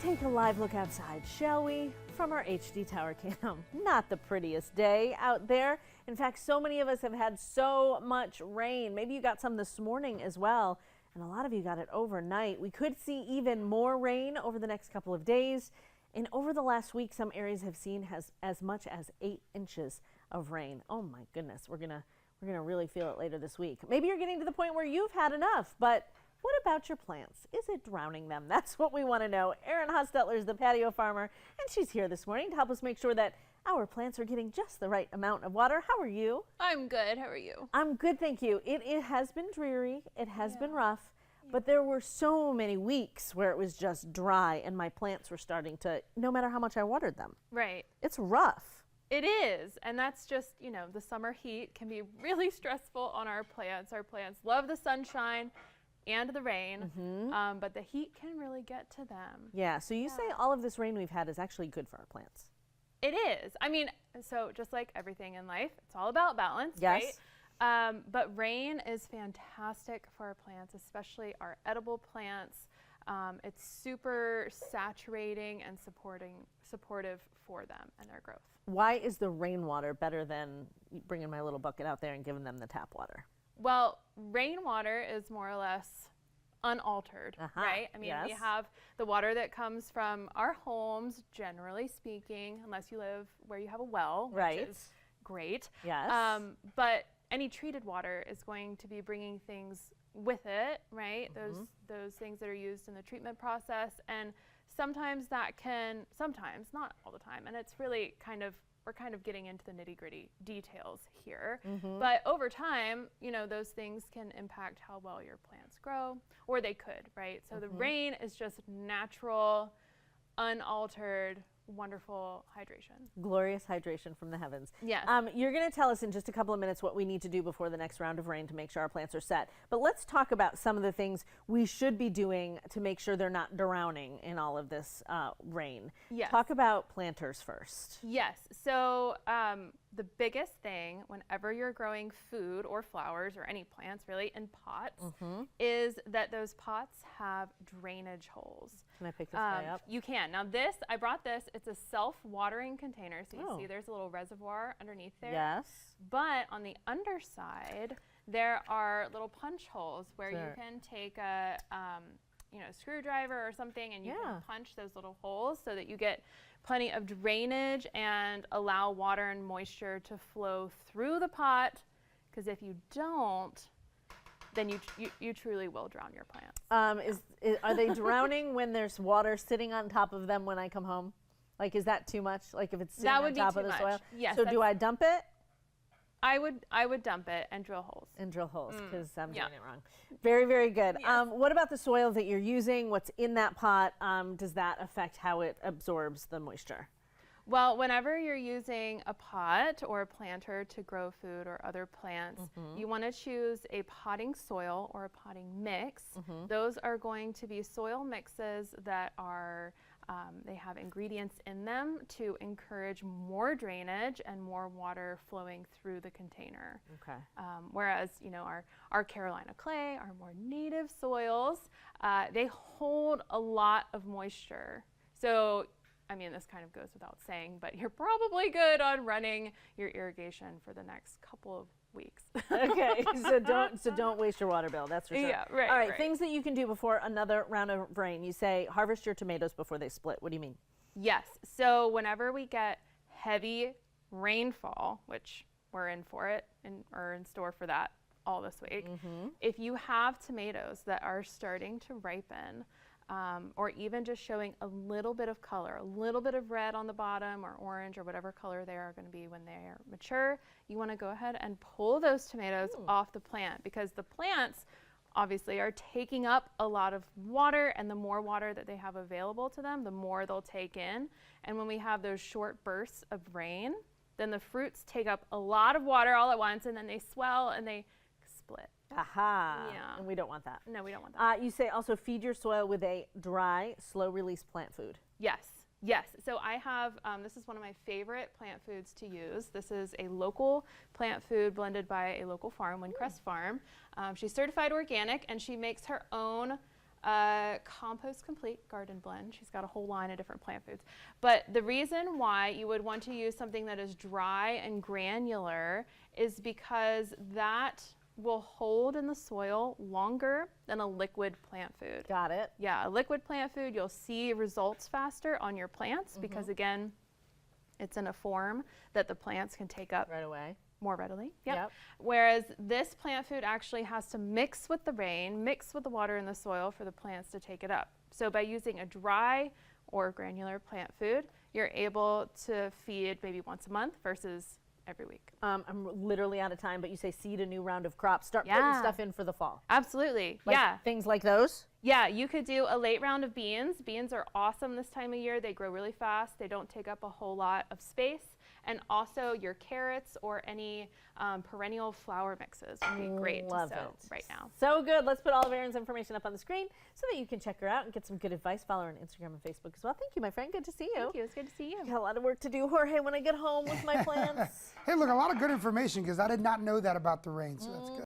take a live look outside, shall we? From our HD tower cam. Not the prettiest day out there. In fact, so many of us have had so much rain. Maybe you got some this morning as well, and a lot of you got it overnight. We could see even more rain over the next couple of days. And over the last week, some areas have seen as much as 8 inches of rain. Oh my goodness, we're gonna really feel it later this week. Maybe you're getting to the point where you've had enough, but what about your plants? Is it drowning them? That's what we want to know. Erin Hostetler is the patio farmer, and she's here this morning to help us make sure that our plants are getting just the right amount of water. How are you? I'm good. How are you? I'm good, thank you. It has been dreary. It has been rough, but there were so many weeks where it was just dry, and my plants were starting to, no matter how much I watered them. Right. It's rough. It is, and that's just, you know, the summer heat can be really stressful on our plants. Our plants love the sunshine and the rain, but the heat can really get to them. Yeah, so you say all of this rain we've had is actually good for our plants. It is. I mean, so just like everything in life, it's all about balance, Yes. right? But rain is fantastic for our plants, especially our edible plants. It's super saturating and supportive for them and their growth. Why is the rainwater better than bringing my little bucket out there and giving them the tap water? Well, rainwater is more or less unaltered, right? I mean, we have the water that comes from our homes, generally speaking, unless you live where you have a well, which is great. Yes. But any treated water is going to be bringing things with it, right? Those things that are used in the treatment process, and sometimes that can, sometimes, not all the time, and it's really we're kind of getting into the nitty-gritty details here. But over time, you know, those things can impact how well your plants grow, or they could, right? So the rain is just natural, unaltered, wonderful hydration. Glorious hydration from the heavens. Yes. You're going to tell us in just a couple of minutes what we need to do before the next round of rain to make sure our plants are set. But let's talk about some of the things we should be doing to make sure they're not drowning in all of this rain. Yes. Talk about planters first. Yes. So the biggest thing whenever you're growing food or flowers or any plants really in pots is that those pots have drainage holes. Can I pick this guy up? You can. Now I brought this. It's a self-watering container. So you see there's a little reservoir underneath there. Yes. But on the underside, there are little punch holes where you can take a screwdriver or something, and you can punch those little holes so that you get plenty of drainage and allow water and moisture to flow through the pot. Because if you don't, then you truly will drown your plants. Are they drowning when there's water sitting on top of them when I come home? Like, is that too much? Like, if it's sitting on top of the soil? Yes. So do I dump it? I would dump it and drill holes. And drill holes, because I'm doing it wrong. Very, very good. Yes. What about the soil that you're using? What's in that pot? Does that affect how it absorbs the moisture? Well, whenever you're using a pot or a planter to grow food or other plants, you want to choose a potting soil or a potting mix. Those are going to be soil mixes that are they have ingredients in them to encourage more drainage and more water flowing through the container. Okay. Whereas, you know, our Carolina clay, our more native soils, they hold a lot of moisture. So, I mean, this kind of goes without saying, but you're probably good on running your irrigation for the next couple of weeks. Okay, so don't waste your water bill, that's for sure. Yeah, right. All right, things that you can do before another round of rain. You say harvest your tomatoes before they split. What do you mean? Yes, so whenever we get heavy rainfall, which we're in for it or in store for that all this week, if you have tomatoes that are starting to ripen, or even just showing a little bit of color, a little bit of red on the bottom or orange or whatever color they are going to be when they are mature, you want to go ahead and pull those tomatoes off the plant, because the plants obviously are taking up a lot of water, and the more water that they have available to them, the more they'll take in. And when we have those short bursts of rain, then the fruits take up a lot of water all at once, and then they swell and they split. Aha. Yeah. And we don't want that. No, we don't want that. You say also feed your soil with a dry, slow-release plant food. Yes. Yes. So I have, this is one of my favorite plant foods to use. This is a local plant food blended by a local farm, Windcrest Farm. She's certified organic, and she makes her own Compost Complete Garden Blend. She's got a whole line of different plant foods. But the reason why you would want to use something that is dry and granular is because that will hold in the soil longer than a liquid plant food. Got it. Yeah, a liquid plant food, you'll see results faster on your plants because, again, it's in a form that the plants can take up right away. More readily. Yep. Whereas this plant food actually has to mix with the rain, mix with the water in the soil for the plants to take it up. So by using a dry or granular plant food, you're able to feed maybe once a month versus every week. I'm literally out of time, but you say seed a new round of crops. Start putting stuff in for the fall. Absolutely. Like things like those? Yeah, you could do a late round of beans. Beans are awesome this time of year. They grow really fast. They don't take up a whole lot of space. And also your carrots or any perennial flower mixes would be great to sow right now. So good. Let's put all of Erin's information up on the screen so that you can check her out and get some good advice. Follow her on Instagram and Facebook as well. Thank you, my friend. Good to see you. Thank you. It's good to see you. Got a lot of work to do, Jorge, when I get home with my plants. Hey, look, a lot of good information because I did not know that about the rain, so that's good.